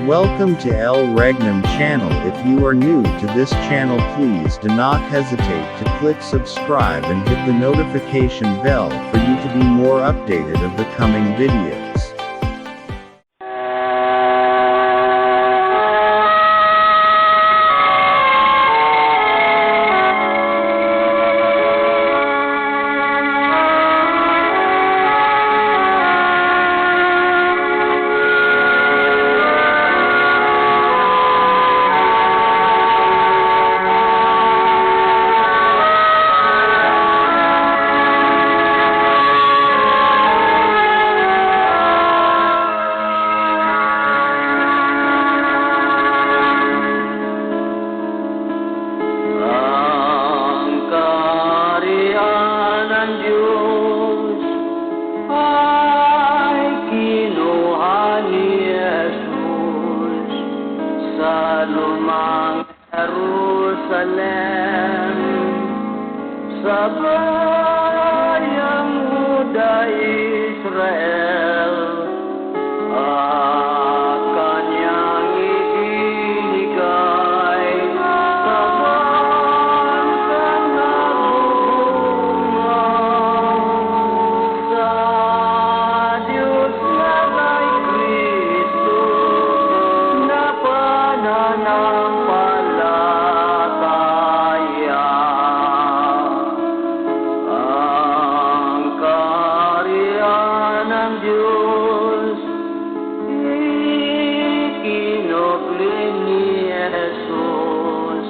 Welcome to El Regnum channel. If you are new to this channel, please do not hesitate to click subscribe and hit the notification bell for you to be more updated of the coming videos. Lumang Jerusalem, sa bayang Huda Israel, kanyang ibinigay sa bansang nagbubunga sa Diyos na kay Kristo na pananampalataya. Ang kaharian ng Diyos ikinugli ni Jesus.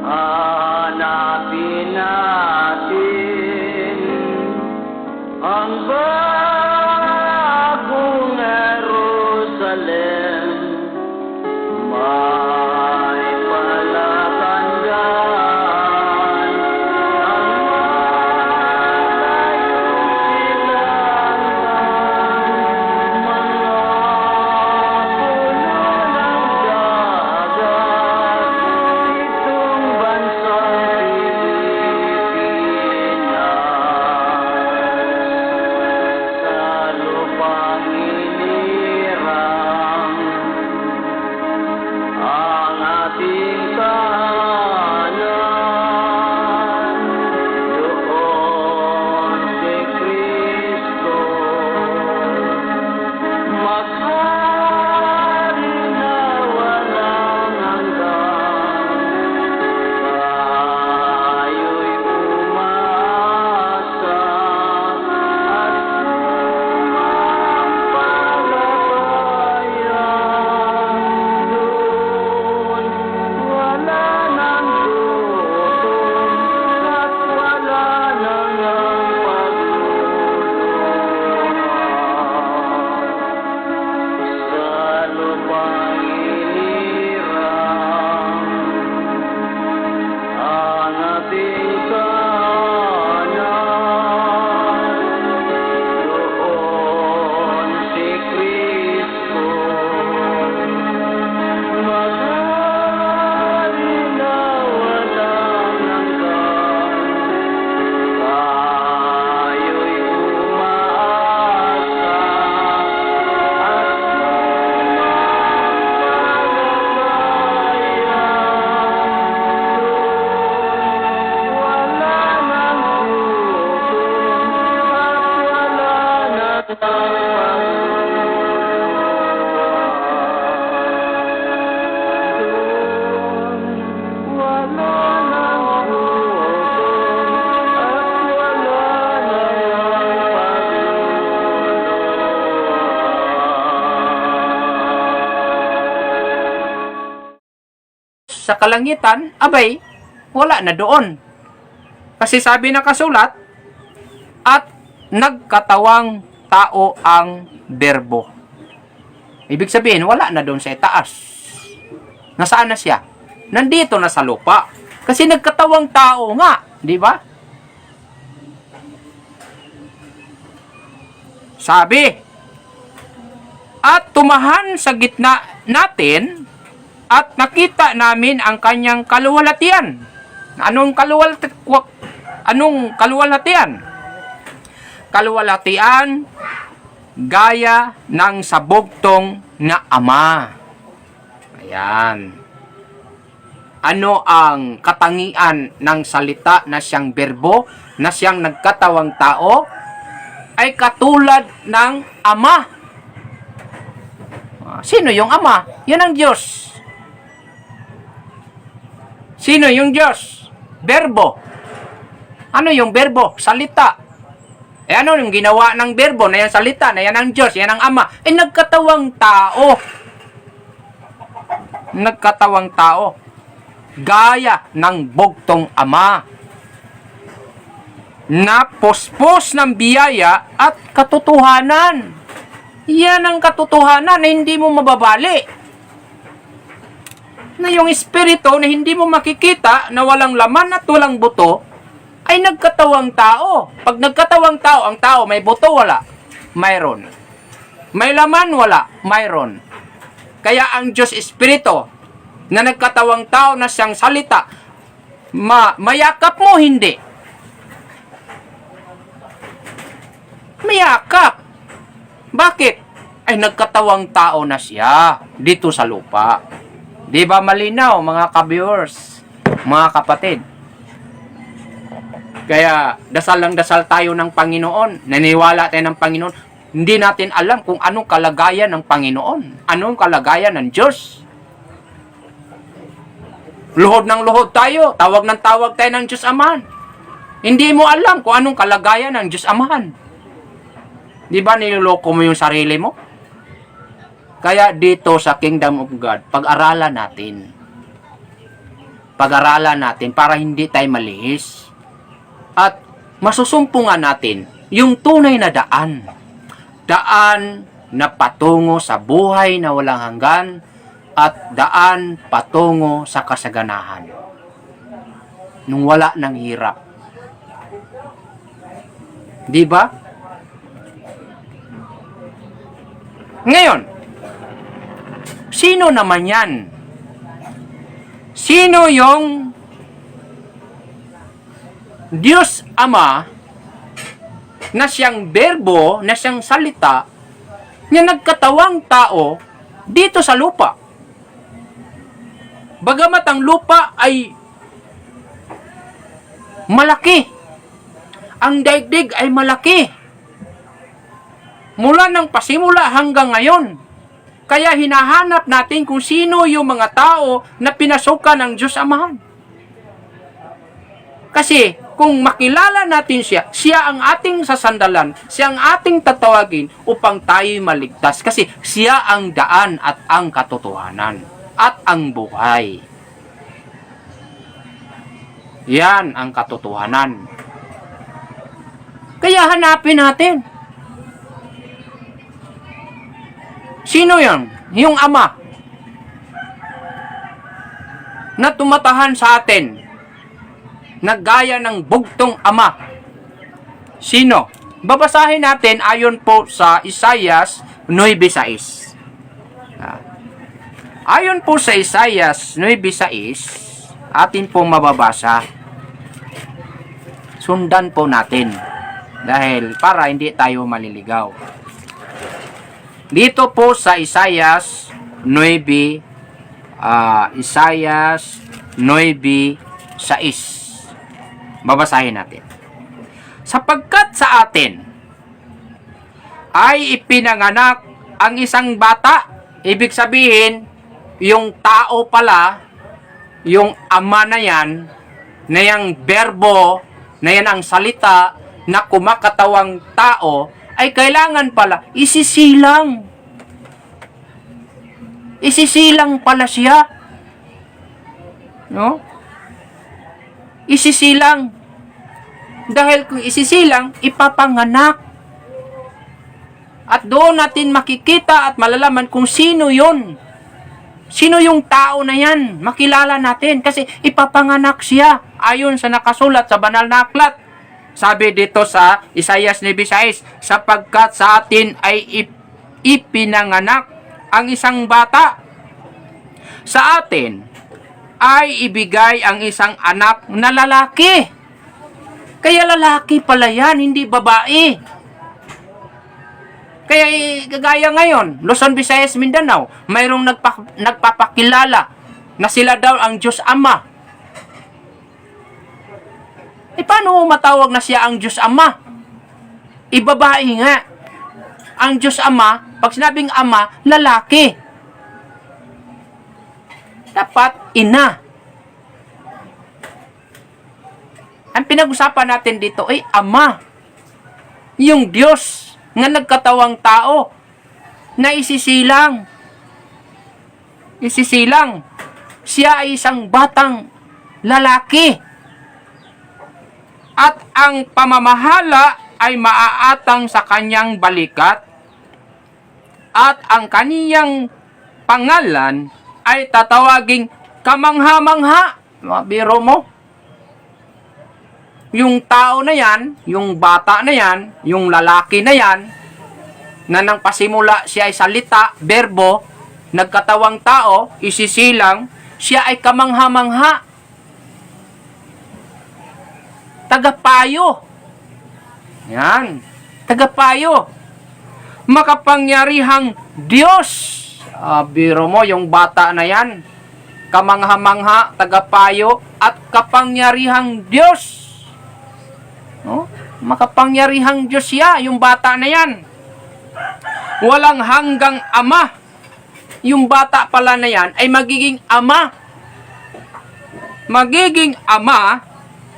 Hanapin natin ang bagong Jerusalem. May palatandaan ang malayong silangan, mga puno ng dagat, itong bansang Pilipinas. Sa lupang inirang ang ating tahanan, doon si Kristo maghari na walang hanggan. Tayo'y umasa at sumampalataya. Doon wala nang gutom at wala nang ang pagluluha. Sa lupang inirang ang ating tahanan, doon si Kristo maghari na walang hanggan. Tayo'y umaasa at sumampalataya. Doon wala nang gutom at wala nang pagluluha. Doon wala nang gutom at wala nang pagluluha. Sa kalangitan, abay, wala na doon. Kasi sabi na kasulat, at nagkatawang tao ang berbo. Ibig sabihin, wala na doon sa itaas. Nasaan na siya? Nandito na sa lupa. Kasi nagkatawang tao nga, di ba? Sabi, at tumahan sa gitna natin, at nakita namin ang kanyang kaluwalhatian. Anong kaluwalhatian? Kaluwalhatian gaya ng sabugtong na ama. Ayan. Ano ang katangian ng salita na siyang berbo, na siyang nagkatawang tao? Ay katulad ng Ama. Sino yung Ama? Yan ang Diyos. Sino yung Diyos? Berbo. Ano yung berbo? Salita. Ano yung ginawa ng berbo na yan salita, na yan ang Diyos, yan ang Ama? Nagkatawang tao. Nagkatawang tao. Gaya ng bugtong Ama. Na puspos ng biyaya at katotohanan. Yan ang katotohanan na hindi mo mababali. Na yung espiritu na hindi mo makikita, na walang laman at walang buto, ay nagkatawang tao. Pag nagkatawang tao, ang tao may buto, wala. Mayroon. May laman, wala. Mayroon. Kaya ang Diyos Espiritu na nagkatawang tao na siyang salita, mayakap mo, hindi. Mayakap. Bakit? Ay nagkatawang tao na siya dito sa lupa. Di ba malinaw, mga ka-viewers, mga kapatid? Kaya dasal lang dasal tayo ng Panginoon. Naniwala tayo ng Panginoon. Hindi natin alam kung anong kalagayan ng Panginoon. Anong kalagayan ng Diyos. Luhod ng luhod tayo. Tawag ng tawag tayo ng Diyos Amahan. Hindi mo alam kung anong kalagayan ng Diyos Amahan. Di ba niloloko mo yung sarili mo? Kaya dito sa Kingdom of God, pag-aralan natin. Pag-aralan natin para hindi tayo malihis. At masusumpungan natin yung tunay na daan. Daan na patungo sa buhay na walang hanggan at daan patungo sa kasaganahan. Nung wala ng hirap. Di ba? Ngayon, sino naman yan? Sino yung Diyos Ama na siyang berbo, na siyang salita, na nagkatawang tao dito sa lupa? Bagamat ang lupa ay malaki, ang daigdig ay malaki, mula ng pasimula hanggang ngayon. Kaya hinahanap natin kung sino yung mga tao na pinasukan ng Diyos Amahan. Kasi kung makilala natin siya, siya ang ating sasandalan, siya ang ating tatawagin upang tayo maligtas. Kasi siya ang daan at ang katotohanan at ang buhay. Yan ang katotohanan. Kaya hanapin natin. Sino yan? Yung Ama na tumatahan sa atin na gaya ng bugtong Ama. Sino? Babasahin natin ayon po sa Isaias 9:6. Ayon po sa Isaias 9:6, atin pong mababasa. Sundan po natin dahil para hindi tayo maliligaw. Dito po sa Isaias 9:6. Babasahin natin. Sapagkat sa atin ay ipinanganak ang isang bata. Ibig sabihin, yung tao pala, yung Ama na yan, na yung berbo, na yan ang salita, na kumakatawang tao, ay kailangan pala isisilang. Isisilang pala siya. No? Isisilang. Dahil kung isisilang, ipapanganak. At doon natin makikita at malalaman kung sino yun. Sino yung tao na yan? Makilala natin kasi ipapanganak siya ayon sa nakasulat sa banal na aklat. Sabi dito sa Isaias 9:6, sapagkat sa atin ay ipinanganak ang isang bata. Sa atin ay ibigay ang isang anak na lalaki. Kaya lalaki pala yan, hindi babae. Kaya kagaya ngayon, Luzon, Visayas, Mindanao, mayroong nagpapakilala na sila daw ang Diyos Ama. Paano matawag na siya ang Diyos Ama? Ibabae nga. Ang Diyos Ama, pag sinabing Ama, lalaki. Dapat ina. Ang pinag-usapan natin dito ay Ama. Yung Diyos nga nagkatawang tao na isisilang. Isisilang. Siya ay isang batang lalaki. At ang pamamahala ay maaatang sa kanyang balikat. At ang kaniyang pangalan ay tatawaging kamangha-mangha. Biro mo. Yung tao na yan, yung bata na yan, yung lalaki na yan, na nang pasimula siya ay salita, berbo, nagkatawang tao, isisilang, siya ay kamangha-mangha. Tagapayo. Yan. Tagapayo. Makapangyarihang Diyos. Biro mo, yung bata na yan, kamangha-mangha, tagapayo, at kapangyarihang Diyos. No? Makapangyarihang Diyos siya, yung bata na yan. Walang hanggang ama. Yung bata pala na yan ay magiging ama. Magiging ama,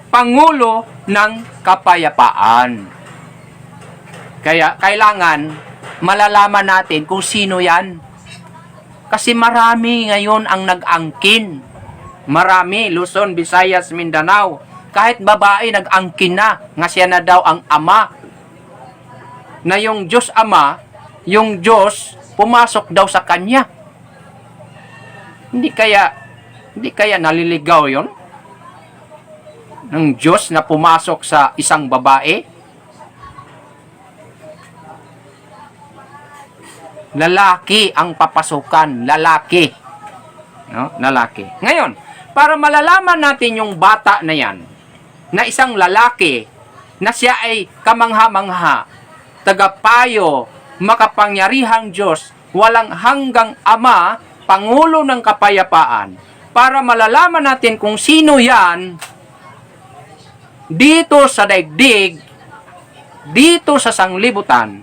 Pangulo ng Kapayapaan. Kaya kailangan malalaman natin kung sino yan. Kasi marami ngayon ang nag-angkin. Marami, Luzon, Visayas, Mindanao. Kahit babae nag-angkin na, nga siya na daw ang ama. Na yung Diyos Ama, yung Diyos, pumasok daw sa kanya. Hindi kaya naliligaw yon ng Diyos na pumasok sa isang babae? Lalaki ang papasukan. Lalaki. No? Lalaki. Ngayon, para malalaman natin yung bata na yan, na isang lalaki, na siya ay kamangha-mangha, tagapayo, makapangyarihang Diyos, walang hanggang ama, Pangulo ng Kapayapaan, para malalaman natin kung sino yan, dito sa daigdig, dito sa sanglibutan,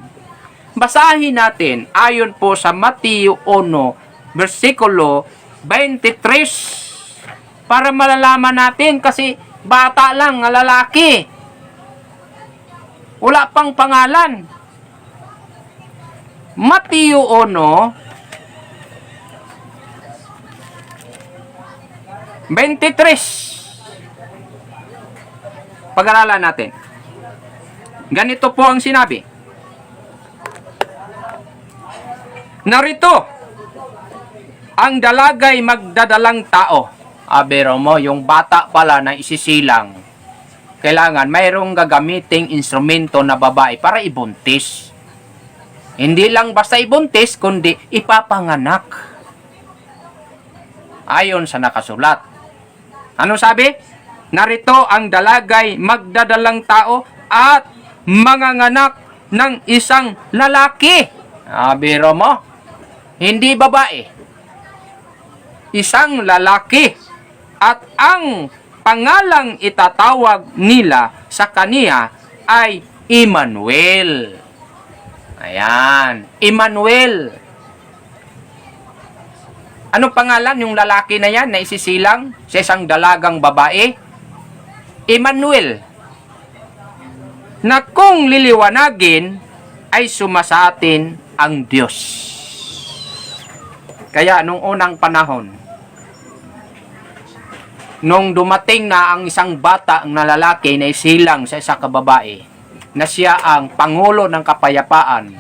basahin natin ayon po sa Mateo 1, versikulo 23, para malalaman natin kasi bata lang, lalaki. Wala pang pangalan. Mateo 1:23. Pag-aralan natin. Ganito po ang sinabi. Narito, ang dalagay magdadalang tao. Biro mo, yung bata pala na isisilang, kailangan mayroong gagamiting instrumento na babae para ibuntis. Hindi lang basta ibuntis, kundi ipapanganak. Ayon sa nakasulat. Ano sabi? Narito ang dalagay magdadalang tao at manganganak ng isang lalaki. Biro mo, hindi babae. Isang lalaki. At ang pangalang itatawag nila sa kaniya ay Emmanuel. Ayan, Emmanuel. Anong pangalan yung lalaki na yan na isisilang sa isang dalagang babae? Emmanuel. Na kung liliwanagin ay sumasatin ang Diyos. Kaya nung unang panahon, nung dumating na ang isang bata na lalaki na isilang sa isang babae, na siya ang Pangulo ng Kapayapaan,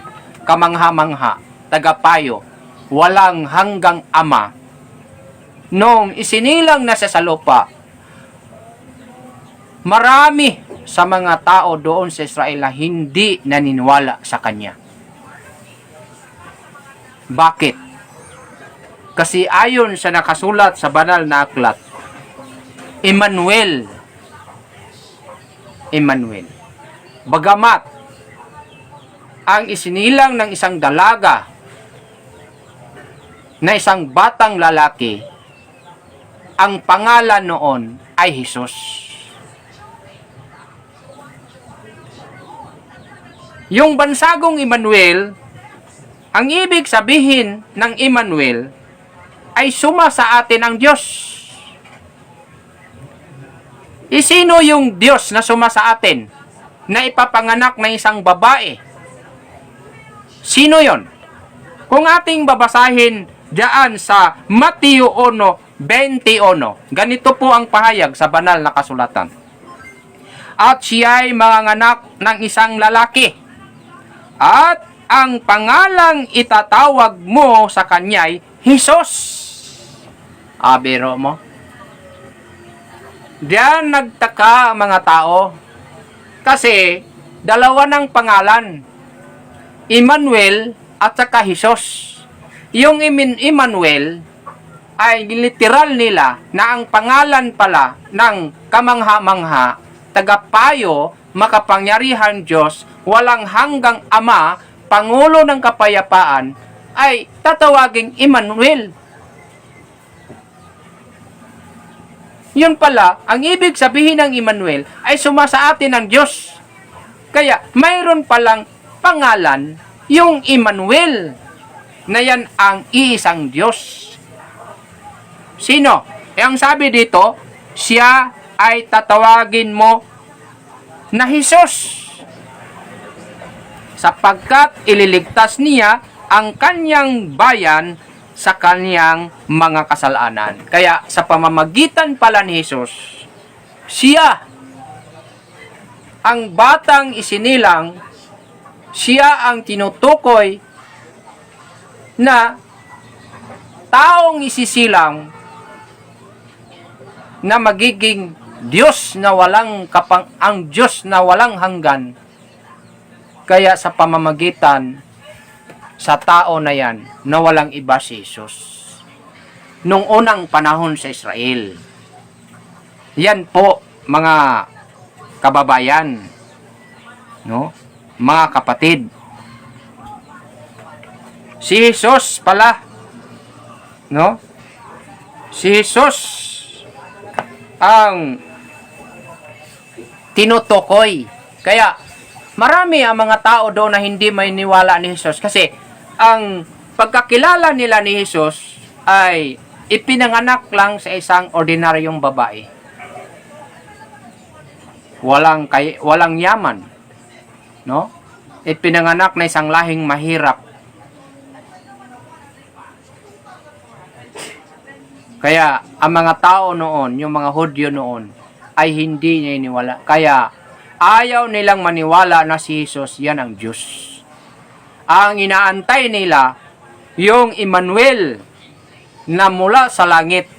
kamangha-mangha, tagapayo, walang hanggang ama, nung isinilang na siya sa lupa, marami sa mga tao doon sa Israel na hindi naniniwala sa kanya. Bakit? Kasi ayon sa nakasulat sa banal na aklat, Emmanuel. Bagamat ang isinilang ng isang dalaga na isang batang lalaki. Ang pangalan noon ay Jesus. Yung bansagong Emmanuel, ang ibig sabihin ng Emmanuel ay suma sa atin ang Diyos. Sino yung Diyos na suma sa atin na ipapanganak ng isang babae? Sino yon? Kung ating babasahin diyan sa Mateo 1:21, ganito po ang pahayag sa banal na kasulatan. At siya ay manganganak ng isang lalaki, at ang pangalang itatawag mo sa kanya'y Jesus. Biro mo. Diyan nagtaka ang mga tao kasi dalawa ng pangalan, Emmanuel at saka Jesus. Yung Emmanuel ay literal nila na ang pangalan pala ng kamangha-mangha, tagapayo, makapangyarihan Diyos, walang hanggang Ama, Pangulo ng Kapayapaan, ay tatawaging Emmanuel. Yun pala, ang ibig sabihin ng Emmanuel ay sumasa atin ng Diyos. Kaya mayroon palang pangalan, yung Emmanuel, na yan ang iisang Diyos. Sino? Ang sabi dito, siya ay tatawagin mo na Jesus, sapagkat ililigtas niya ang kanyang bayan sa kanyang mga kasalanan. Kaya sa pamamagitan pala ni Jesus, siya ang batang isinilang, siya ang tinutukoy na taong isisilang na magiging Diyos na walang ang Diyos na walang hanggan. Kaya sa pamamagitan sa tao na yan, na walang iba si Jesus. Nung unang panahon sa Israel. Yan po, mga kababayan, no? Mga kapatid. Si Jesus pala, no? Si Jesus ang tinutukoy. Kaya marami ang mga tao doon na hindi may niwala ni Jesus kasi ang pagkakilala nila ni Jesus ay ipinanganak lang sa isang ordinaryong babae. Walang yaman, no? Ipinanganak na isang lahing mahirap. Kaya ang mga tao noon, yung mga Hudyo noon, ay hindi niya iniwala. Kaya ayaw nilang maniwala na si Jesus yan ang Diyos. Ang inaantay nila, yung Emmanuel na mula sa langit,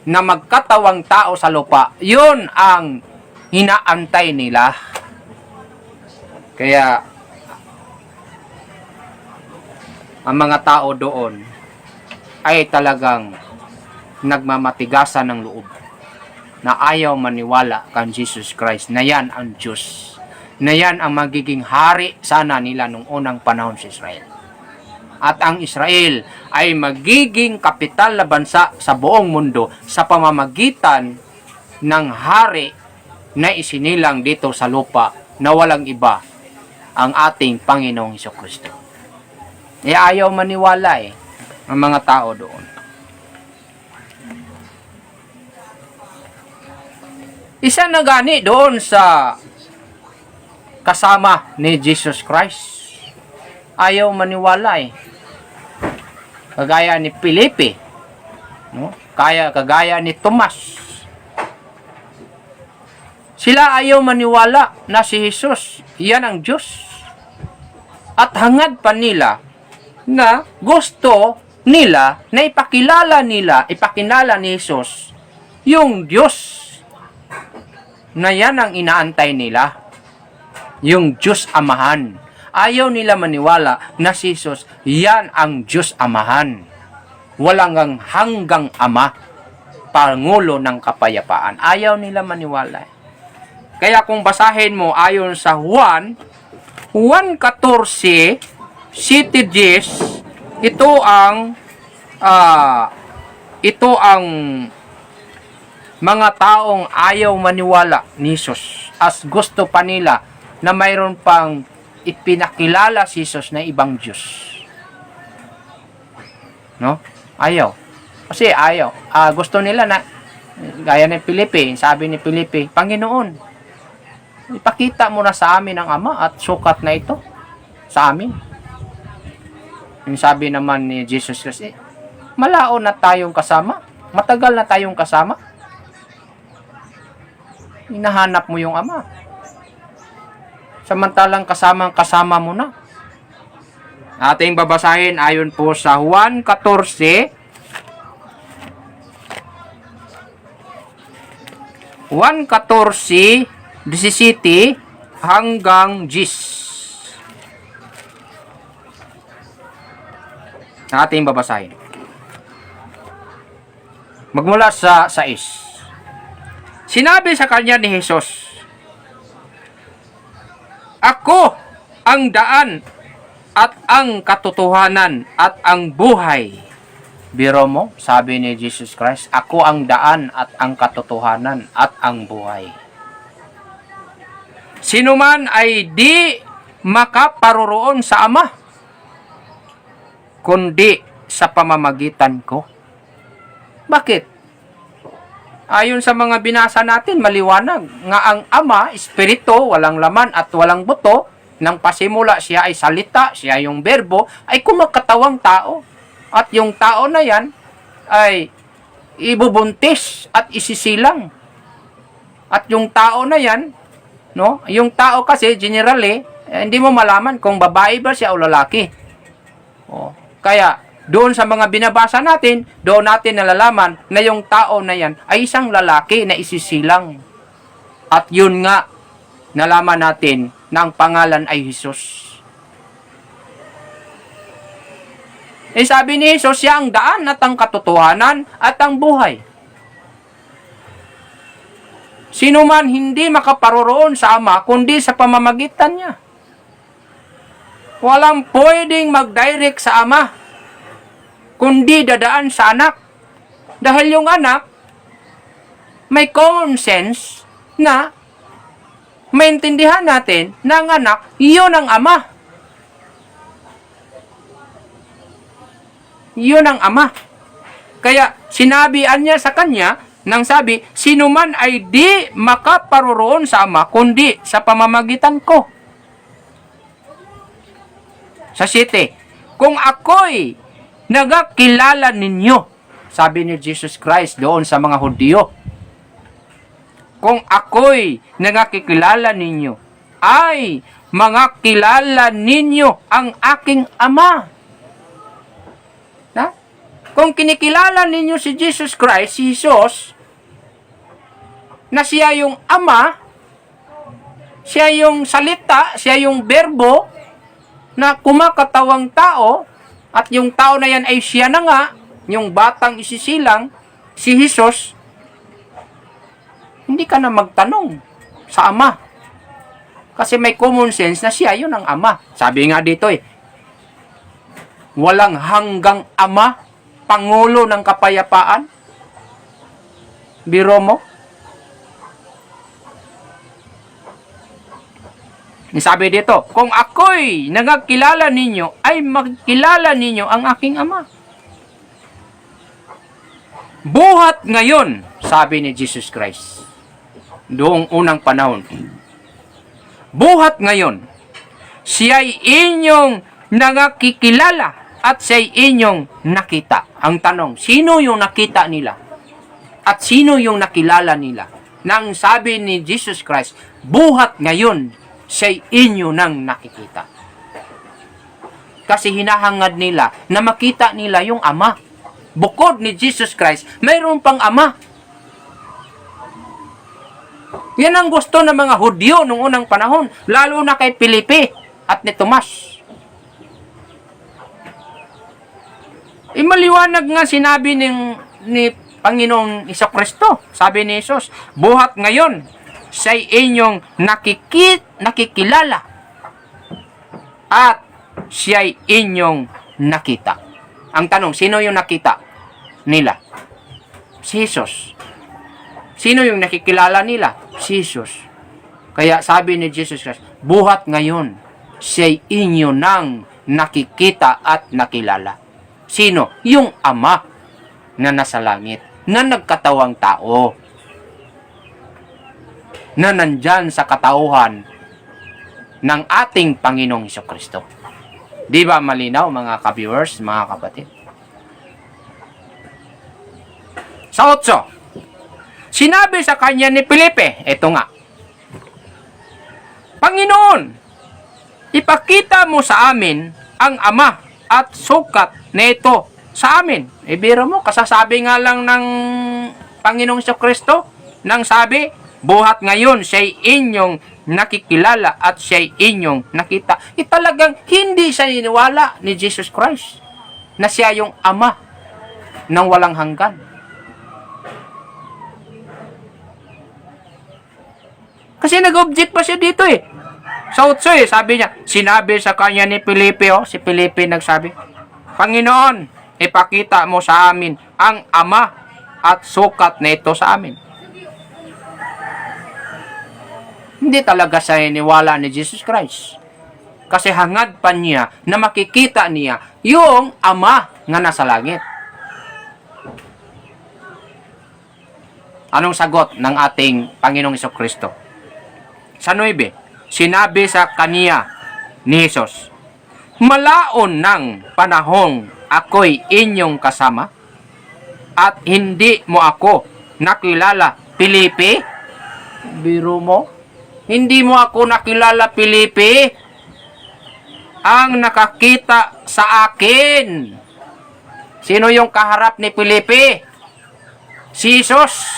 na magkatawang tao sa lupa, yun ang inaantay nila. Kaya ang mga tao doon ay talagang nagmamatigasan ng loob na ayaw maniwala kan Jesus Christ na yan ang Diyos, na yan ang magiging hari sana nila nung unang panahon sa Israel. At ang Israel ay magiging kapital na bansa sa buong mundo sa pamamagitan ng hari na isinilang dito sa lupa na walang iba, ang ating Panginoong Hesukristo. Ayaw maniwala ang mga tao doon. Isa na gani doon sa kasama ni Jesus Christ. Ayaw maniwala Kagaya ni Felipe, no? Kagaya ni Tomas. Sila ayaw maniwala na si Jesus, yan ang Diyos. At hangad pa nila na gusto nila na ipakilala ni Jesus yung Diyos na yan ang inaantay nila, yung Diyos Amahan. Ayaw nila maniwala na si Jesus, yan ang Diyos Amahan. Walang hanggang Ama, Pangulo ng Kapayapaan. Ayaw nila maniwala. Kaya kung basahin mo ayon sa Juan 1:14, City Gis, ito ang mga taong ayaw maniwala ni Jesus, as gusto pa nila na mayroon pang ipinakilala si Jesus na ibang Diyos. No? Ayaw. Kasi ayaw. Gusto nila na, gaya ni Felipe, sabi ni Felipe, Panginoon, ipakita mo na sa amin ang Ama at sukat na ito sa amin. Yung sabi naman ni Jesus kasi, malao na tayong kasama. Matagal na tayong kasama. Hinahanap mo yung Ama. Samantalang kasama mo na. Ating babasahin ayon po sa Juan 14, 1:14, 17 hanggang 10. Ating babasahin. Magmula sa 6. Sinabi sa kanya ni Jesus, Ako ang daan at ang katotohanan at ang buhay. Biro mo, sabi ni Jesus Christ, Ako ang daan at ang katotohanan at ang buhay. Sino man ay di makaparoroon sa Ama, kundi sa pamamagitan ko. Bakit? Ayon sa mga binasa natin, maliwanag nga ang Ama, Espiritu, walang laman at walang buto, nang pasimula siya ay salita, siya yung berbo, ay kumakatawang tao. At yung tao na yan ay ibubuntis at isisilang. At yung tao na yan, no? Yung tao kasi generally, hindi mo malaman kung babae ba siya o lalaki. Kaya doon sa mga binabasa natin, doon natin nalalaman na yung tao na yan ay isang lalaki na isisilang. At yun nga, nalaman natin na ang pangalan ay Jesus. Sabi ni Jesus, siya ang daan at ang katotohanan at ang buhay. Sino man hindi makaparoroon sa Ama, kundi sa pamamagitan niya. Walang pwedeng mag-direct sa Ama, kundi dadaan sa anak. Dahil yung anak, may common sense na maintindihan natin na ang anak, iyon ang Ama. Iyon ang Ama. Kaya sinabihan niya sa kanya, nang sabi, sino man ay di makaparoroon sa Ama, kundi sa pamamagitan ko. Sa 7, kung ako'y nagakilala ninyo, sabi ni Jesus Christ doon sa mga Hudyo, kung ako'y nagakikilala ninyo, ay mga kilala ninyo ang aking Ama. Na? Kung kinikilala ninyo si Jesus Christ, si Jesus, na siya yung Ama, siya yung salita, siya yung berbo, na kumakatawang tao, at yung tao na yan ay siya na nga, yung batang isisilang, si Jesus, hindi ka na magtanong sa Ama. Kasi may common sense na siya yun ang Ama. Sabi nga dito walang hanggang Ama, Pangulo ng kapayapaan. Biro mo? Sabi dito, kung ako'y nagkilala ninyo, ay magkilala ninyo ang aking Ama. Buhat ngayon, sabi ni Jesus Christ, doong unang panahon, buhat ngayon, siya'y inyong nagkikilala at siya'y inyong nakita. Ang tanong, sino yung nakita nila? At sino yung nakilala nila? Nang sabi ni Jesus Christ, buhat ngayon, siya'y inyo nang nakikita. Kasi hinahangad nila na makita nila yung Ama. Bukod ni Jesus Christ, mayroon pang Ama. Yan ang gusto ng mga Hudyo noong unang panahon, lalo na kay Felipe at ni Tomas. Maliwanag nga sinabi ni Panginoong Jesucristo. Sabi ni Jesus, buhat ngayon, siya'y inyong nakikilala at siya'y inyong nakita. Ang tanong, sino yung nakita nila? Si Jesus. Sino yung nakikilala nila? Si Jesus. Kaya sabi ni Jesus Christ, buhat ngayon, siya'y inyo nang nakikita at nakilala. Sino? Yung Ama na nasa langit, na nagkatawang tao, na nandyan sa katauhan ng ating Panginoong Hesukristo. Di ba malinaw, mga ka-viewers, mga kapatid? Sa 8, sinabi sa kanya ni Felipe, eto nga, Panginoon, ipakita mo sa amin ang Ama at sukat na ito sa amin. Biro mo, kasasabi nga lang ng Panginoong Hesukristo, nang sabi, buhat ngayon siya'y inyong nakikilala at siya'y inyong nakita. Talagang hindi siya niniwala ni Jesus Christ na siya yung Ama ng walang hanggan. Kasi nag-object pa siya dito eh. Sa 8 sabi niya, sinabi sa kanya ni Felipe, si Felipe nagsabi, Panginoon, ipakita mo sa amin ang Ama at sukat na ito sa amin. Hindi talaga siya iniwala ni Jesus Christ. Kasi hangad pa niya na makikita niya yung Ama nga nasa langit. Anong sagot ng ating Panginoong Hesukristo? Sa 9, sinabi sa kaniya ni Jesus, malaon ng panahong ako'y inyong kasama at hindi mo ako nakilala, Felipe? Biro mo? Hindi mo ako nakilala, Felipe? Ang nakakita sa akin. Sino yung kaharap ni Felipe? Si Jesus.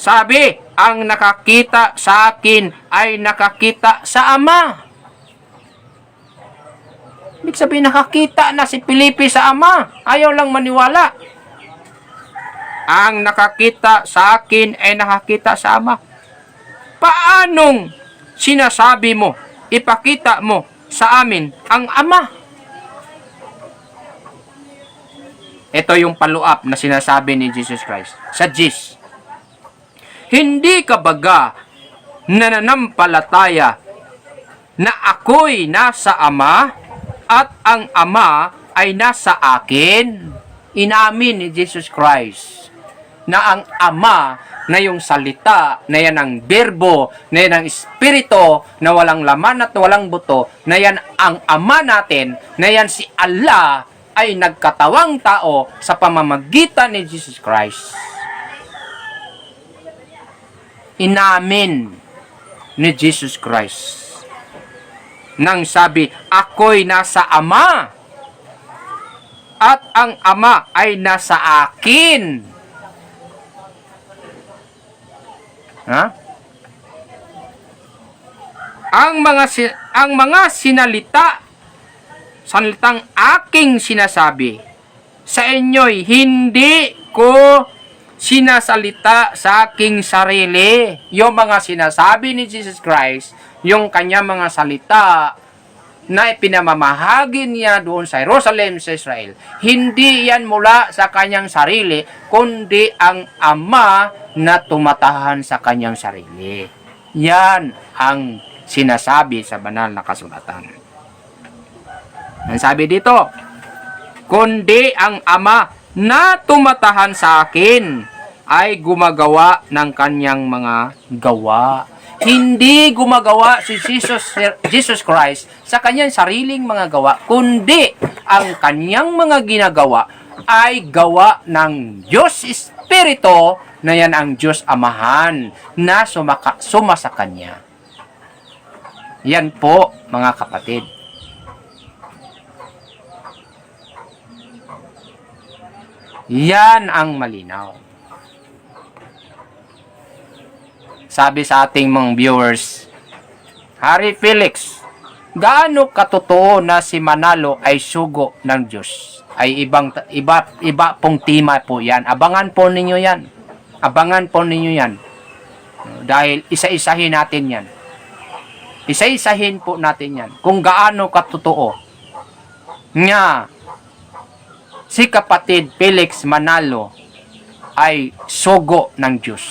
Sabi, ang nakakita sa akin ay nakakita sa Ama. Ibig sabihin, nakakita na si Felipe sa Ama. Ayaw lang maniwala. Ang nakakita sa akin ay nakakita sa Ama. Paanong sinasabi mo, ipakita mo sa amin ang Ama? Ito yung follow-up na sinasabi ni Jesus Christ sa 10. Hindi ka baga nananampalataya na ako'y nasa Ama at ang Ama ay nasa akin? Inamin ni Jesus Christ na ang Ama na yung salita, na yan ang berbo, na yan ang espiritu, na walang laman at walang buto, na yan ang Ama natin, na yan si Allah ay nagkatawang tao sa pamamagitan ni Jesus Christ. Inamin ni Jesus Christ nang sabi, ako'y nasa Ama at ang Ama ay nasa akin. Ha? Ang mga salitang aking sinasabi sa inyo'y hindi ko sinasalita sa aking sarili. Yung mga sinasabi ni Jesus Christ, yung kanya mga salita na ipinamamahagi niya doon sa Jerusalem, sa Israel, hindi yan mula sa kanyang sarili, kundi ang Ama na tumatahan sa kanyang sarili. Yan ang sinasabi sa banal na kasulatan. Ang sabi dito, kundi ang Ama na tumatahan sa akin ay gumagawa ng kanyang mga gawa. Hindi gumagawa si Jesus Christ sa kanyang sariling mga gawa, kundi ang kanyang mga ginagawa ay gawa ng Diyos Espiritu, na yan ang Diyos Amahan na suma sa kanya. Yan po, mga kapatid. Yan ang malinaw. Sabi sa ating mga viewers, Harry Felix, gaano katotoo na si Manalo ay sugo ng Diyos? Ay iba pong tema po yan. Abangan po ninyo yan. Abangan po ninyo yan. Dahil isa-isahin natin yan. Isa-isahin po natin yan. Kung gaano katotoo nga si kapatid Felix Manalo ay sugo ng Diyos.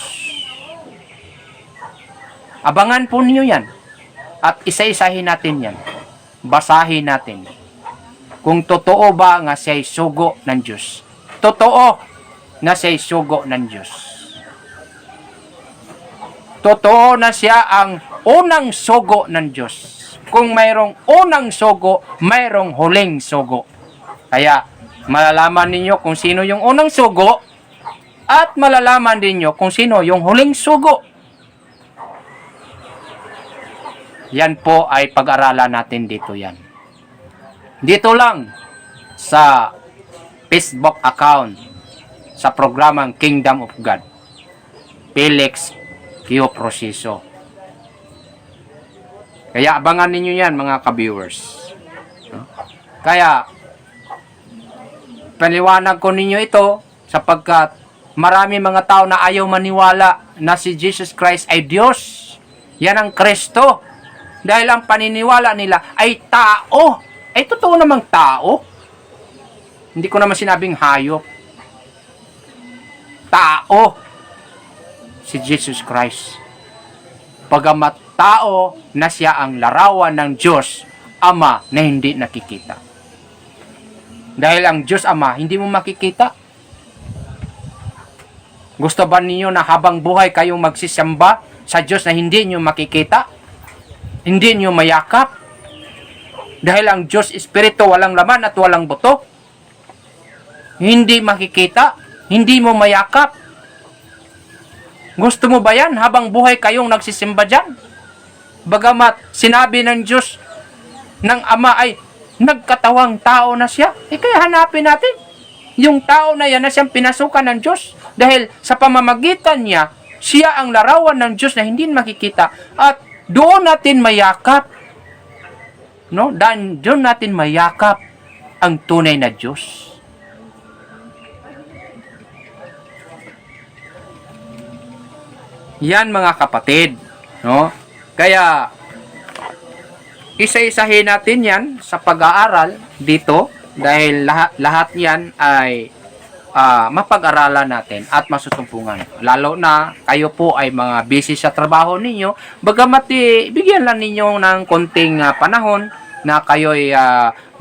Abangan po niyo yan. At isa-isahin natin yan. Basahin natin. Kung totoo ba nga siya'y sugo ng Diyos. Totoo na siya'y sugo ng Diyos. Totoo na siya ang unang sugo ng Diyos. Kung mayroong unang sugo, mayroong huling sugo. Kaya, malalaman ninyo kung sino yung unang sugo at malalaman ninyo kung sino yung huling sugo. Yan po ay pag-aralan natin dito yan. Dito lang sa Facebook account sa programang Kingdom of God. Felix Q. Proceso. Kaya abangan ninyo yan mga ka-viewers. Kaya paliwanag ko ninyo ito sapagkat marami mga tao na ayaw maniwala na si Jesus Christ ay Diyos. Yan ang Kristo. Dahil ang paniniwala nila ay tao. Ay totoo namang tao. Hindi ko naman sinabing hayop. Tao. Si Jesus Christ. Pagamat tao na siya ang larawan ng Diyos Ama na hindi nakikita. Dahil ang Diyos Ama hindi mo makikita. Gusto ba niyo na habang buhay kayong magsisamba sa Diyos na hindi niyo makikita? Hindi niyo mayakap? Dahil ang Diyos Espiritu walang laman at walang buto. Hindi makikita, hindi mo mayakap. Gusto mo ba yan habang buhay kayong nagsisimba dyan? Bagamat sinabi ng Diyos ng Ama ay nagkatawang tao na siya. Kaya hanapin natin yung tao na yan na siyang pinasukan ng Diyos. Dahil sa pamamagitan niya, siya ang larawan ng Diyos na hindi makikita. At doon natin mayakap. No? Doon natin mayakap ang tunay na Diyos. Yan mga kapatid, no? Kaya isa-isahin natin yan sa pag-aaral dito dahil lahat yan ay mapag-aralan natin at masutumpungan. Lalo na kayo po ay mga busy sa trabaho ninyo, bagamat bigyan lang ninyo ng konting panahon na kayo ay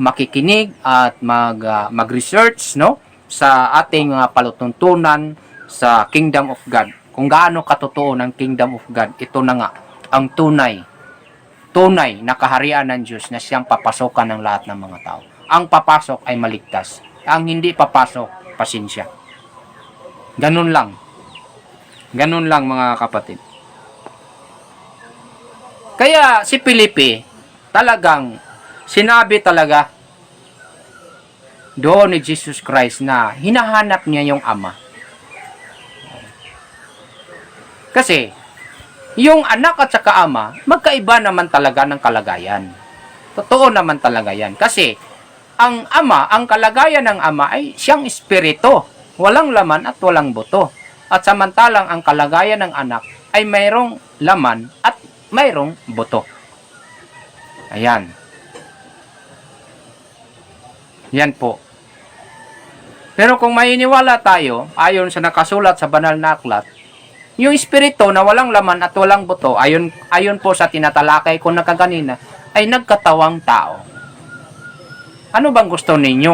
makikinig at mag-research, no? Sa ating palutuntunan sa Kingdom of God. Kung gaano katotoo ng Kingdom of God, ito na nga, ang tunay na kaharian ng Diyos na siyang papasokan ng lahat ng mga tao. Ang papasok ay maligtas. Ang hindi papasok, pasensya. Ganun lang. Ganun lang mga kapatid. Kaya si Felipe, talagang sinabi talaga doon ni Jesus Christ na hinahanap niya yung Ama. Kasi, yung anak at saka ama, magkaiba naman talaga ng kalagayan. Totoo naman talaga yan. Kasi, ang ama, ang kalagayan ng ama ay siyang espiritu. Walang laman at walang buto. At samantalang ang kalagayan ng anak ay mayroong laman at mayroong buto. Ayan. Yan po. Pero kung maniniwala tayo, ayon sa nakasulat sa banal na aklat, yung espiritu na walang laman at walang buto, ayon po sa tinatalakay ko na kaganina, ay nagkatawang tao. Ano bang gusto ninyo?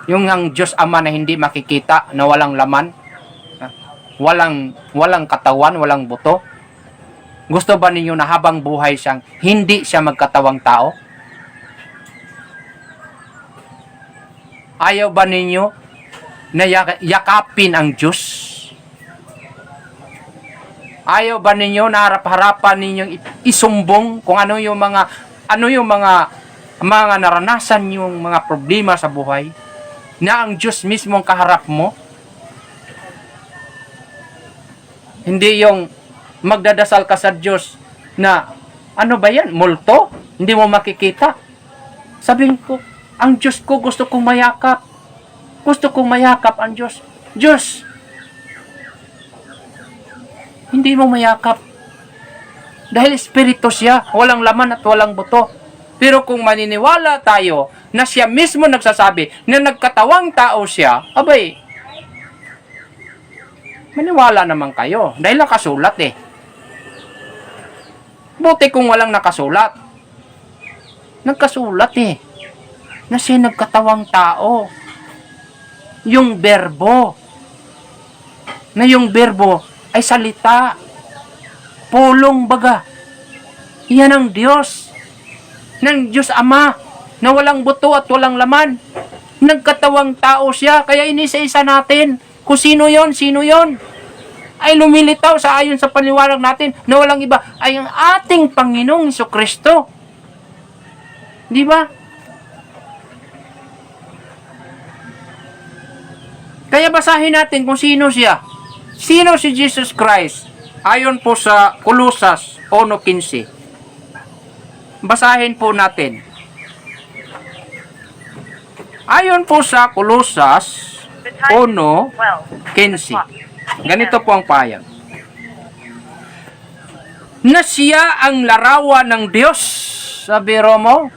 Yung ang Diyos Ama na hindi makikita, na walang laman, walang katawan, walang buto? Gusto ba ninyo na habang buhay siyang hindi siya magkatawang tao? Ayaw ba ninyo na yakapin ang Diyos? Ayaw ba ninyo na harap-harapan ninyong isumbong kung ano yung mga naranasan yung mga problema sa buhay na ang Diyos mismo ang kaharap mo? Hindi yung magdadasal ka sa Diyos na ano ba yan? Multo? Hindi mo makikita? Sabihin ko, ang Diyos ko gusto kong mayakap. Gusto kong mayakap ang Diyos. Diyos, hindi mo mayakap. Dahil espiritu siya, walang laman at walang buto. Pero kung maniniwala tayo na siya mismo nagsasabi na nagkatawang tao siya, abay, maniwala naman kayo. Dahil nakasulat eh. Buti kung walang nakasulat. Nagkasulat eh. Na siya nagkatawang tao. Yung berbo. Na yung berbo ay salita. Pulong baga. Yan ang Diyos. Ng Diyos Ama na walang buto at walang laman. Nagkatawang tao siya, kaya inisa-isa natin kung sino yon, ay lumilitaw sa ayon sa paniwalag natin na walang iba ay ang ating Panginoong Jesucristo. Di ba? Kaya basahin natin kung sino siya. Sino si Jesus Christ? Ayon po sa Kolosas 1:15. Basahin po natin. Ayon po sa Kolosas 1:15. Ganito po ang pahayag. Na siya ang larawan ng Diyos. Sabi mo,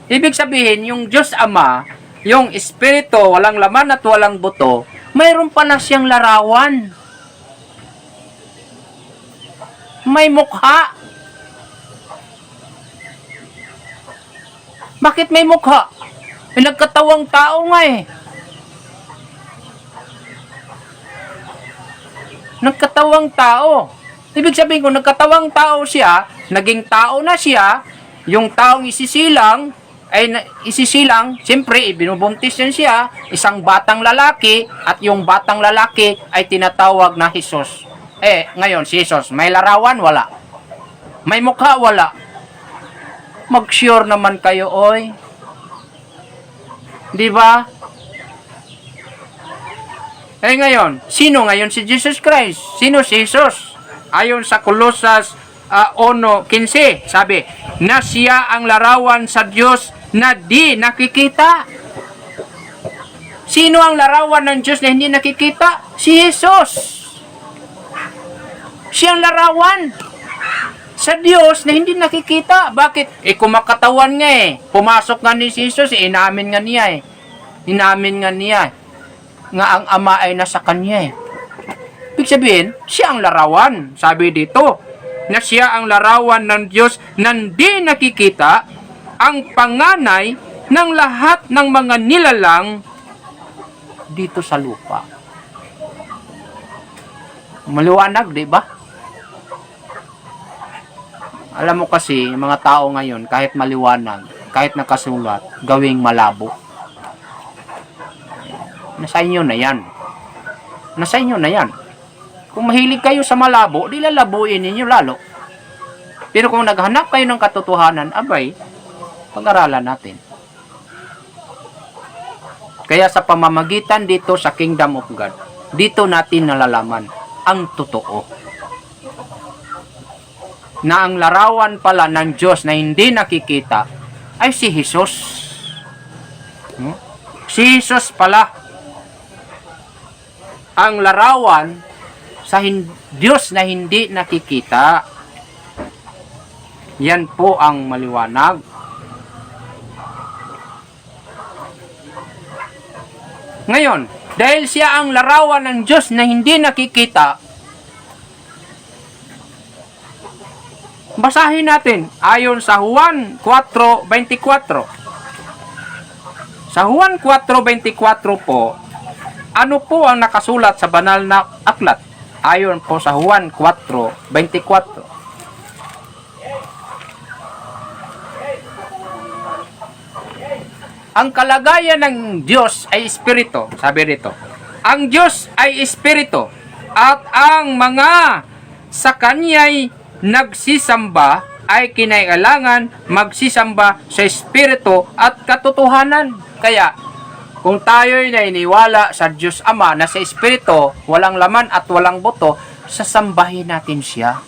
ibig sabihin, yung Diyos Ama, yung Espiritu, walang laman at walang buto, mayroon pala siyang larawan. May mukha. Bakit may mukha? Nagkatawang tao nga eh. Nagkatawang tao. Ibig sabihin kung nagkatawang tao siya, naging tao na siya, yung taong isisilang, siyempre, ibinubuntis yan siya, isang batang lalaki, at yung batang lalaki ay tinatawag na Jesus. Ngayon, si Jesus, may larawan? Wala. May mukha? Wala. Mag-sure naman kayo, oy. Di ba? Ngayon, sino ngayon si Jesus Christ? Sino si Jesus? Ayon sa Kolosas 1:15, sabi, na siya ang larawan sa Diyos na di nakikita. Sino ang larawan ng Diyos na hindi nakikita? Si Jesus. Siya ang larawan sa Diyos na hindi nakikita. Bakit? Kumakatawan nga eh. Pumasok nga ni Jesus, inamin nga niya eh. Inamin nga niya nga ang Ama ay nasa kanya eh. Ibig sabihin, siya ang larawan. Sabi dito, na siya ang larawan ng Diyos na hindi nakikita, ang panganay ng lahat ng mga nilalang dito sa lupa. Maliwanag, di ba? Alam mo kasi, mga tao ngayon, kahit maliwanag, kahit nakasulat, gawing malabo. Nasa inyo na yan. Nasa inyo na yan. Kung mahilig kayo sa malabo, di lalabuin ninyo lalo. Pero kung naghanap kayo ng katotohanan, abay, pag-aralan natin. Kaya sa pamamagitan dito sa Kingdom of God, dito natin nalalaman ang totoo. Na ang larawan pala ng Diyos na hindi nakikita ay si Jesus. Si Jesus pala ang larawan sa Diyos na hindi nakikita. Yan po ang maliwanag. Ngayon, dahil siya ang larawan ng Diyos na hindi nakikita, basahin natin ayon sa Juan 4:24. Sa Juan 4:24 po, ano po ang nakasulat sa banal na aklat? Ayon po sa Juan 4:24. Ang kalagayan ng Diyos ay espiritu, sabi rito. Ang Diyos ay espiritu, at ang mga sa Kanya'y nagsisamba ay kinailangan magsisamba sa espiritu at katotohanan. Kaya, kung tayo'y nainiwala sa Diyos Ama na sa espiritu, walang laman at walang buto, sasambahin natin siya.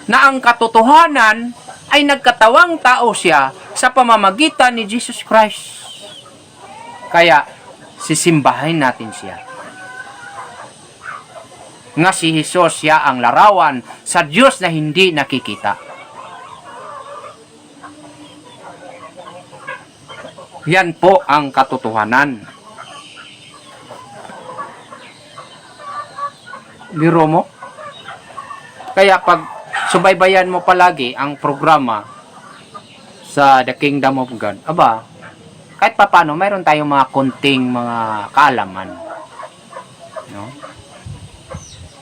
Na ang katotohanan ay nagkatawang tao siya sa pamamagitan ni Jesus Christ. Kaya, sisimbahin natin siya. nga si Hesus siya ang larawan sa Diyos na hindi nakikita. Yan po ang katotohanan. Biro mo? Kaya pag subaybayan mo palagi ang programa sa The Kingdom of God, aba, kahit papano, mayroon tayong mga konting mga kaalaman. No?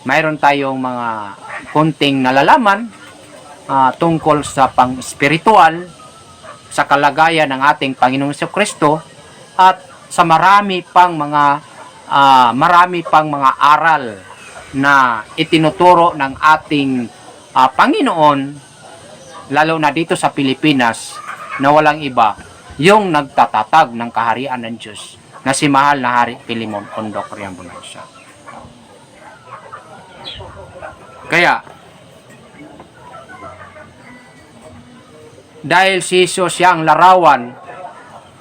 Mayroon tayong mga konting nalalaman tungkol sa pang-spiritual, sa kalagayan ng ating Panginoong Jesucristo, at sa marami pang mga aral na itinuturo ng ating Panginoon, lalo na dito sa Pilipinas, na walang iba, yung nagtatatag ng kaharian ng Diyos, na si mahal na Hari Pilimon Ondok Riambunaisa. Kaya, dahil si Jesus siya ang larawan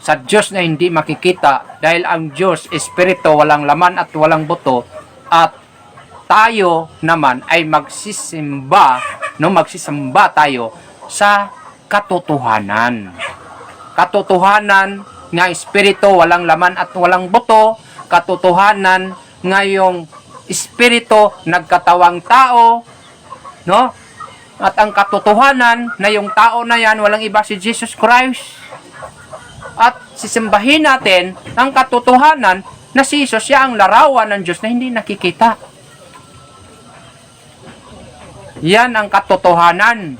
sa Diyos na hindi makikita, dahil ang Diyos, Espiritu, walang laman at walang buto, at tayo naman ay magsisamba tayo sa katotohanan. Katotohanan nga Espiritu, walang laman at walang buto, katotohanan nga yung Espiritu nagkatawang tao, no? At ang katotohanan na yung tao na yan, walang iba si Jesus Christ. At sisimbahin natin ang katotohanan na si Jesus siya ang larawan ng Diyos na hindi nakikita. Yan ang katotohanan.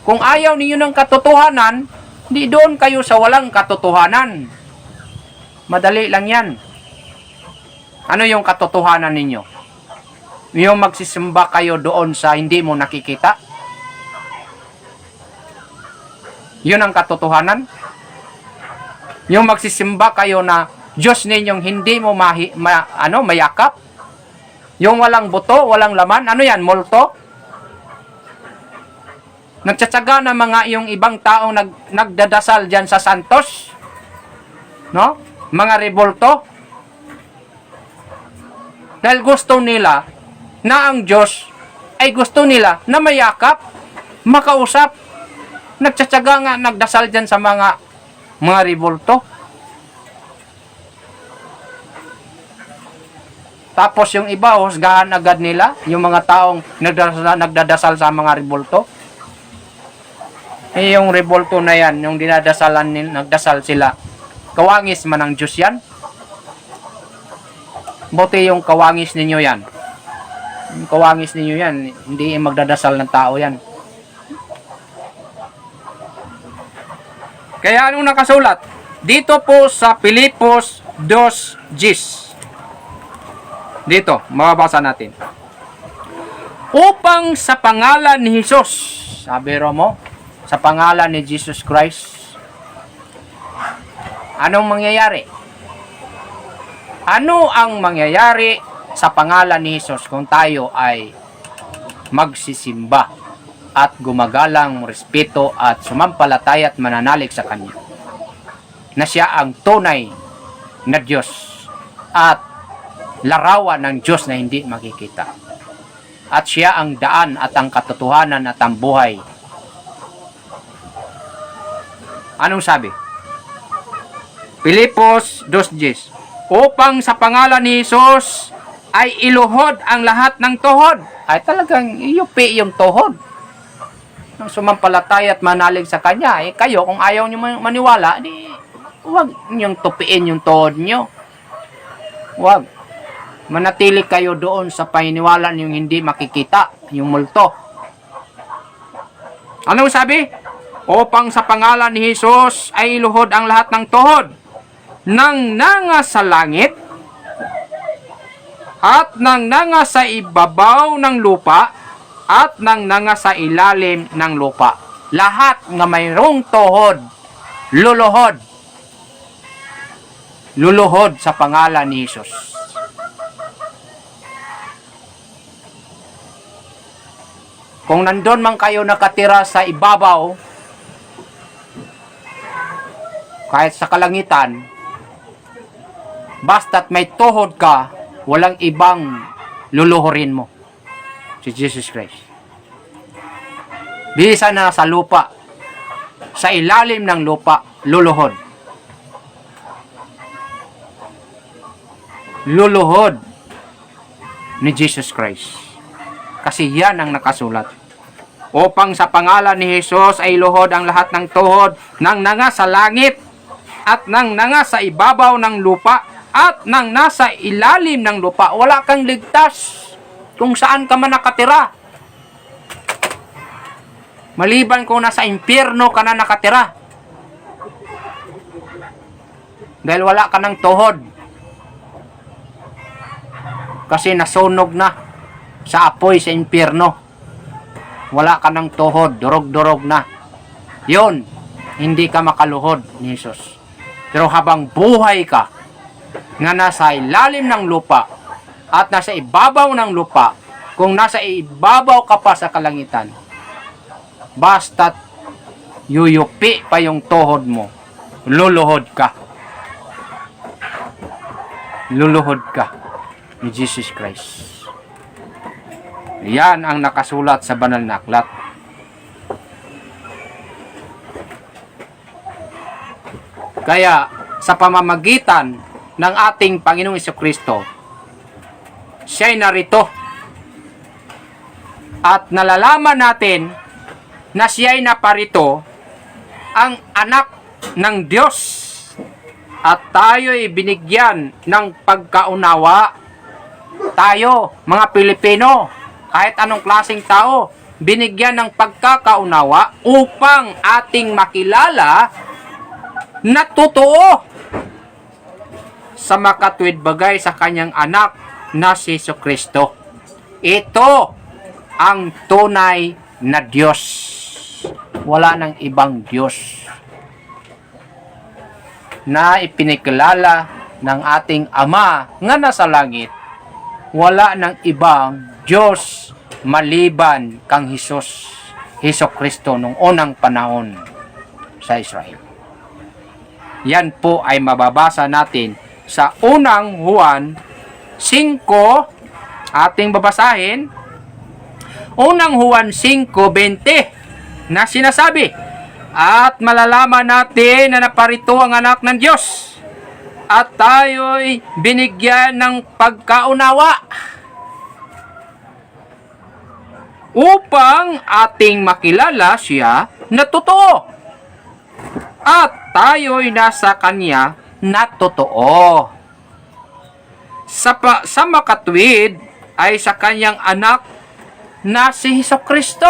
Kung ayaw niyo ng katotohanan, di doon kayo sa walang katotohanan. Madali lang yan. Ano yung katotohanan ninyo? Yung magsisimba kayo doon sa hindi mo nakikita? Yun ang katotohanan. Yung magsisimba kayo na Diyos ninyong hindi mo mayakap. Yung walang buto, walang laman. Ano yan? Multo? Nagtsatsaga na yung ibang taong nagdadasal dyan sa Santos. No? Mga rebolto. Dahil gusto nila na ang Diyos ay gusto nila na mayakap, makausap. Nagtsatsaga nga, nagdasal dyan sa mga rebolto. Tapos yung iba, husgahan agad nila, yung mga taong nagdadasal sa mga rebolto. Yung rebolto na yan, yung nagdasal sila, kawangis man ang Diyos yan. Buti yung kawangis ninyo yan. Yung kawangis ninyo yan, hindi magdadasal ng tao yan. Kaya anong nakasulat? Dito po sa Filipos 2:10. Dito, mababasa natin. Upang sa pangalan ni Jesus, sabi mo, sa pangalan ni Jesus Christ, anong mangyayari? Ano ang mangyayari sa pangalan ni Jesus kung tayo ay magsisimba at gumagalang, respeto at sumampalataya at mananalig sa Kanya, na siya ang tunay na Diyos at larawan ng Diyos na hindi makikita, at siya ang daan at ang katotohanan at ang buhay. Anong sabi? Filipos 2:10. Upang sa pangalan ni Jesus ay iluhod ang lahat ng tuhod. Ay talagang iyupi yung tuhod. Ang sumampalataya at manalig sa Kanya. Kayo, kung ayaw nyo maniwala, di huwag nyong tupiin yung tuhod nyo. Huwag. Manatili kayo doon sa paniniwala yung hindi makikita, yung multo. Anong sabi? Upang sa pangalan ni Jesus ay iluhod ang lahat ng tuhod nang nanga sa langit at nang nanga sa ibabaw ng lupa at nang nanga sa ilalim ng lupa. Lahat nga mayroong tuhod, luluhod. Luluhod sa pangalan ni Jesus. Kung nandun man kayo nakatira sa ibabaw, kahit sa kalangitan, basta't may tuhod ka, walang ibang luluhurin mo. Si Jesus Christ. Bisa na sa lupa, sa ilalim ng lupa, luluhod. Luluhod ni Jesus Christ. Kasi yan ang nakasulat. Upang sa pangalan ni Jesus ay luhod ang lahat ng tuhod ng nanga sa langit at ng nanga sa ibabaw ng lupa at ng nasa ilalim ng lupa. Wala kang ligtas kung saan ka man nakatira. Maliban kung nasa impyerno ka na nakatira. Dahil wala ka ng tuhod. Kasi nasunog na sa apoy sa impyerno. Wala ka ng tuhod, durog-durog na. Yun, hindi ka makaluhod ni Jesus. Pero habang buhay ka, na nasa ilalim ng lupa, at nasa ibabaw ng lupa, kung nasa ibabaw ka pa sa kalangitan, basta't yuyupi pa yung tuhod mo, luluhod ka. Luluhod ka ni Jesus Christ. Yan ang nakasulat sa banal na aklat. Kaya sa pamamagitan ng ating Panginoong Jesucristo, siya'y narito. At nalalaman natin na siya'y naparito, ang anak ng Diyos. At tayo'y binigyan ng pagkaunawa. Tayo, mga Pilipino, kahit anong klaseng tao, binigyan ng pagkakaunawa upang ating makilala na totoo sa makatuwid bagay sa kanyang anak na si Jesucristo. Ito ang tunay na Diyos. Wala nang ibang Diyos na ipinikilala ng ating Ama nga nasa langit. Wala nang ibang Diyos maliban kang Jesucristo nung unang panahon sa Israel. Yan po ay mababasa natin sa unang Juan 5, ating babasahin. Unang Juan 5:20 na sinasabi, at malalaman natin na naparito ang anak ng Diyos at tayo'y binigyan ng pagkaunawa upang ating makilala siya na totoo at tayo'y nasa kanya na totoo. Sa makatwid ay sa kanyang anak na si Jesucristo.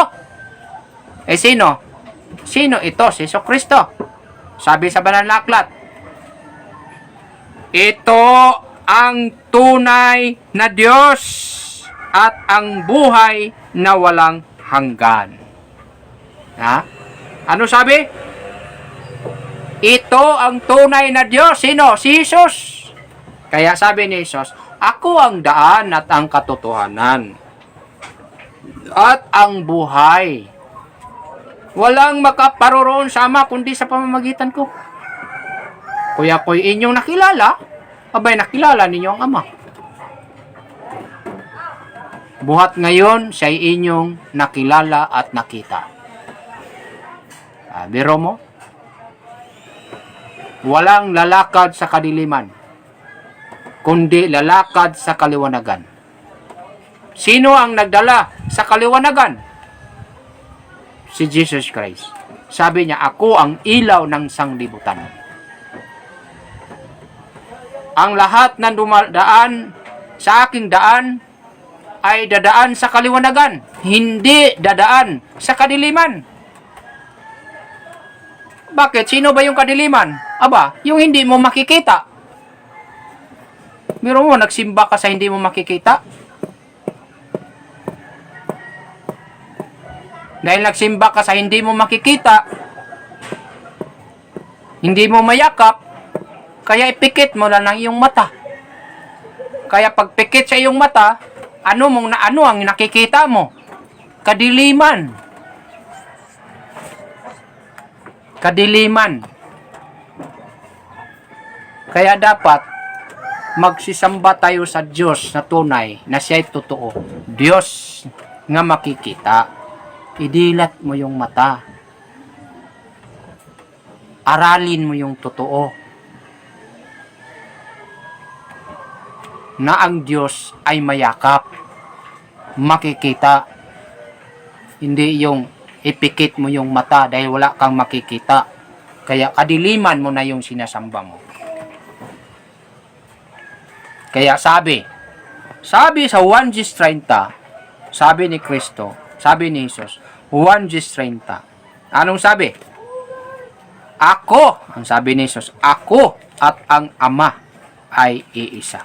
Sino? Sino ito? Si Jesucristo. Sabi sa banal na aklat, ito ang tunay na Diyos at ang buhay na walang hanggan. Ha? Ano sabi? Ito ang tunay na Diyos. Sino? Si Jesus. Kaya sabi ni Jesus, ako ang daan at ang katotohanan at ang buhay. Walang makaparoroon sa Ama kundi sa pamamagitan ko. Kuya ko'y inyong nakilala, abay nakilala ninyo ang Ama. Buhat ngayon, siya'y inyong nakilala at nakita. Biro mo? Walang lalakad sa kadiliman, kundi lalakad sa kaliwanagan. Sino ang nagdala sa kaliwanagan? Si Jesus Christ. Sabi niya, ako ang ilaw ng sanglibutan. Ang lahat ng dumadaan sa aking daan ay dadaan sa kaliwanagan, hindi dadaan sa kadiliman. Bakit? Sino ba yung kadiliman? Aba, yung hindi mo makikita. Meron mo, nagsimba ka sa hindi mo makikita? Dahil nagsimba ka sa hindi mo makikita, hindi mo mayakap, kaya ipikit mo lang ng iyong mata. Kaya pag pikit sa iyong mata, ano ang nakikita mo? Kadiliman. Kadiliman. Kaya dapat magsisamba tayo sa Diyos na tunay, na siya'y totoo. Diyos nga makikita. Idilat mo yung mata. Aralin mo yung totoo. Na ang Diyos ay mayakap. Makikita. Hindi yung ipikit mo yung mata dahil wala kang makikita. Kaya kadiliman mo na yung sinasamba mo. Kaya sabi sa 1 Gs 30, sabi ni Kristo, sabi ni Jesus, 1 Gs 30. Anong sabi? Ako, ang sabi ni Jesus, ako at ang Ama ay iisa.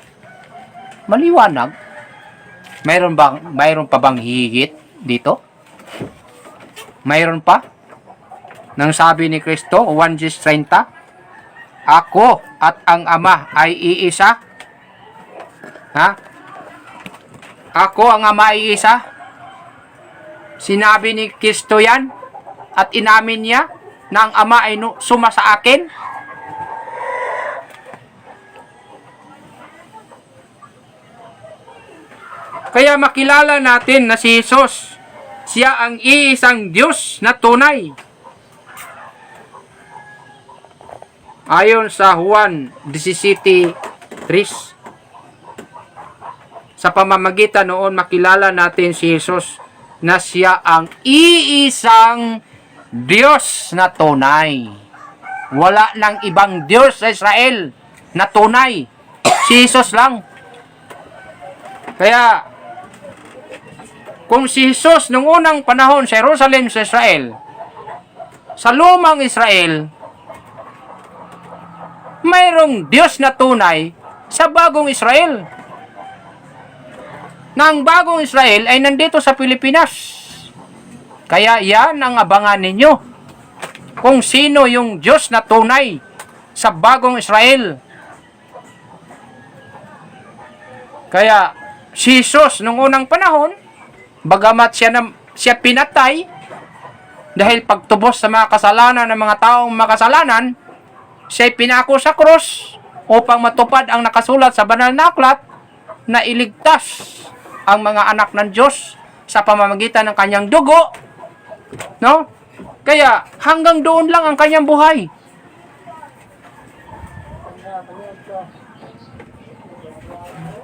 Maliwanag. Mayroon pa bang higit dito? Mayroon pa? Nang sabi ni Kristo, 1 Gs 30, ako at ang Ama ay iisa. Ha? Ako ang Ama ay isa. Sinabi ni Kristo yan at inamin niya na ang Ama ay suma sa akin. Kaya makilala natin na si Jesus, siya ang iisang Diyos na tunay. Ayon sa Juan 17:3, sa pamamagitan noon makilala natin si Jesus na siya ang iisang Diyos na tunay. Wala nang ibang Diyos sa Israel na tunay. Si Jesus lang. Kaya, kung si Jesus nung unang panahon sa Jerusalem sa Israel, sa lumang Israel, mayroong Diyos na tunay sa bagong Israel. Na ang bagong Israel ay nandito sa Pilipinas. Kaya yan ang abangan ninyo. Kung sino yung Diyos na tunay sa bagong Israel. Kaya si Jesus nung unang panahon, bagamat siya pinatay dahil pagtubos sa mga kasalanan ng mga taong makasalanan, siya pinako sa krus upang matupad ang nakasulat sa banal na aklat na iligtas ang mga anak ng Diyos sa pamamagitan ng kanyang dugo. No? Kaya hanggang doon lang ang kanyang buhay.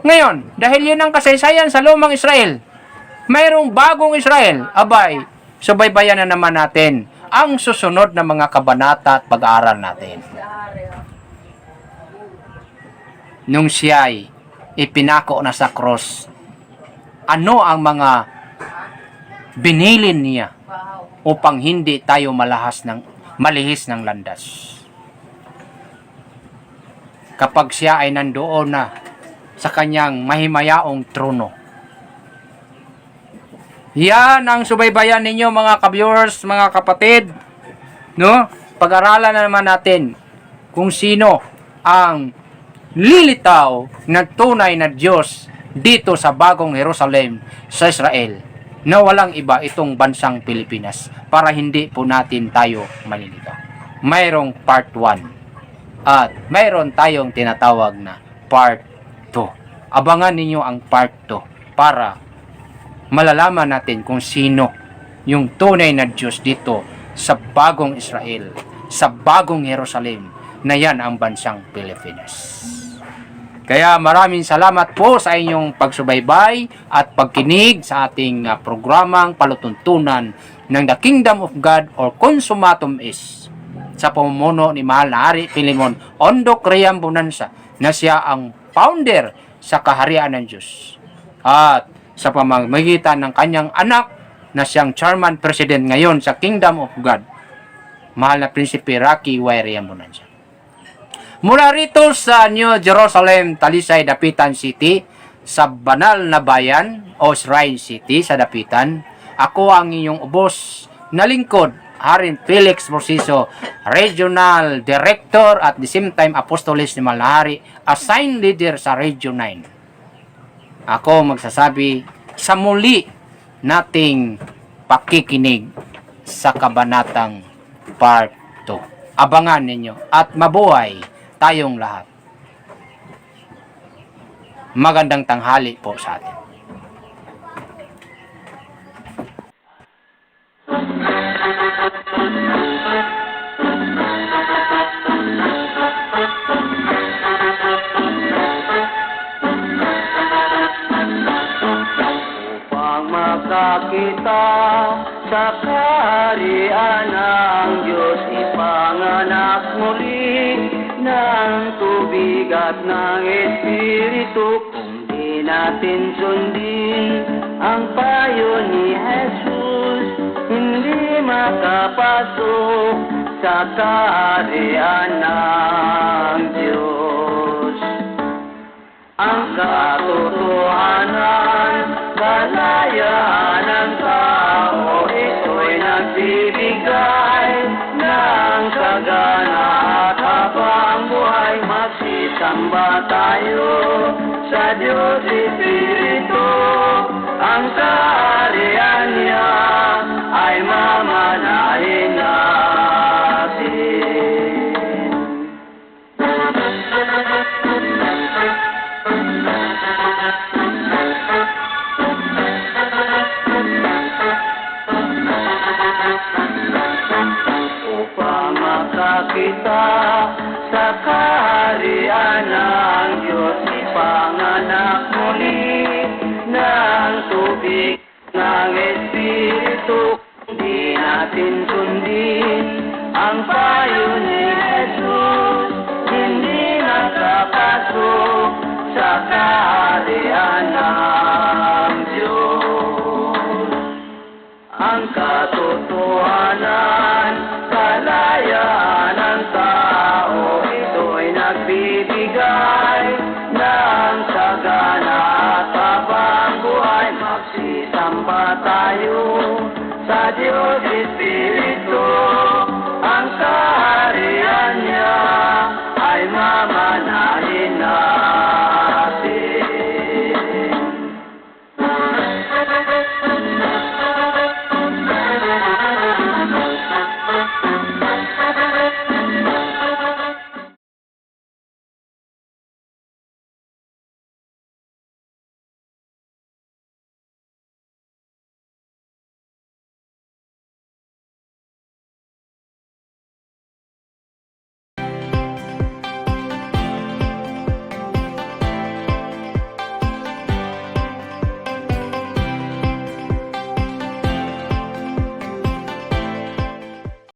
Ngayon, dahil yun ang kasaysayan sa lumang Israel, mayroong bagong Israel. Abay, subaybayan na naman natin ang susunod na mga kabanata at pag-aaral natin. Nung siya'y ipinako na sa cross, ano ang mga binilin niya upang hindi tayo malihis ng landas. Kapag siya ay nandoon na sa kanyang mahimayaong trono. Yan ang subaybayan ninyo mga ka-viewers, mga kapatid. No? Pag-aralan na naman natin kung sino ang lilitaw na tunay na Diyos dito sa bagong Jerusalem sa Israel na walang iba itong bansang Pilipinas para hindi po natin tayo malilitaw. Mayroong part 1 at mayroon tayong tinatawag na part 2. Abangan ninyo ang part 2 para malalaman natin kung sino yung tunay na Diyos dito sa bagong Israel, sa bagong Jerusalem na yan ang bansang Pilipinas. Kaya maraming salamat po sa inyong pagsubaybay at pagkinig sa ating programang palutuntunan ng The Kingdom of God or Consumatum Is sa pamumuno ni Mahal na Hari Pilimon Ondo Cream Bonanza na siya ang founder sa kaharian ng Diyos at sa pamamagitan ng kanyang anak na siyang chairman president ngayon sa Kingdom of God, Mahal na Prinsipe Rocky Cream Bonanza. Mula rito sa New Jerusalem, Talisay, Dapitan City, sa banal na bayan o Shrine City sa Dapitan, ako ang inyong ubos na lingkod, Haring Felix Borsiso, Regional Director at the same time Apostolis ni Malahari, assigned leader sa Region 9. Ako magsasabi sa muli nating pakikinig sa kabanatang part 2. Abangan ninyo at mabuhay tayong lahat. Magandang tanghali po sa atin. makakita sa kaharian ng Diyos, ipanganak muli ng tubig at ng Espiritu. Kung di natin sundin ang payo ni Jesus, hindi makapasok sa kaharian ng Diyos. Ang katotohanan, kalayaan ng tao, ito'y nagbibigay ng sagana at habang buhay magsisamba tayo sa Diyos Espiritu. Ang kaharian niya ay mamanahin natin. Upang makakita sa kaharian ng Diyos, ipanganak muli ng tubig ng Espiritu. Di natin sundin ang payo ni Jesus, hindi makapasok sa kaharian ng Diyos. Ang katotohanan, kalayaan ng tao, ito'y nagbibigay ng sagana at habang buhay magsisamba tayo sa Diyos Espiritu.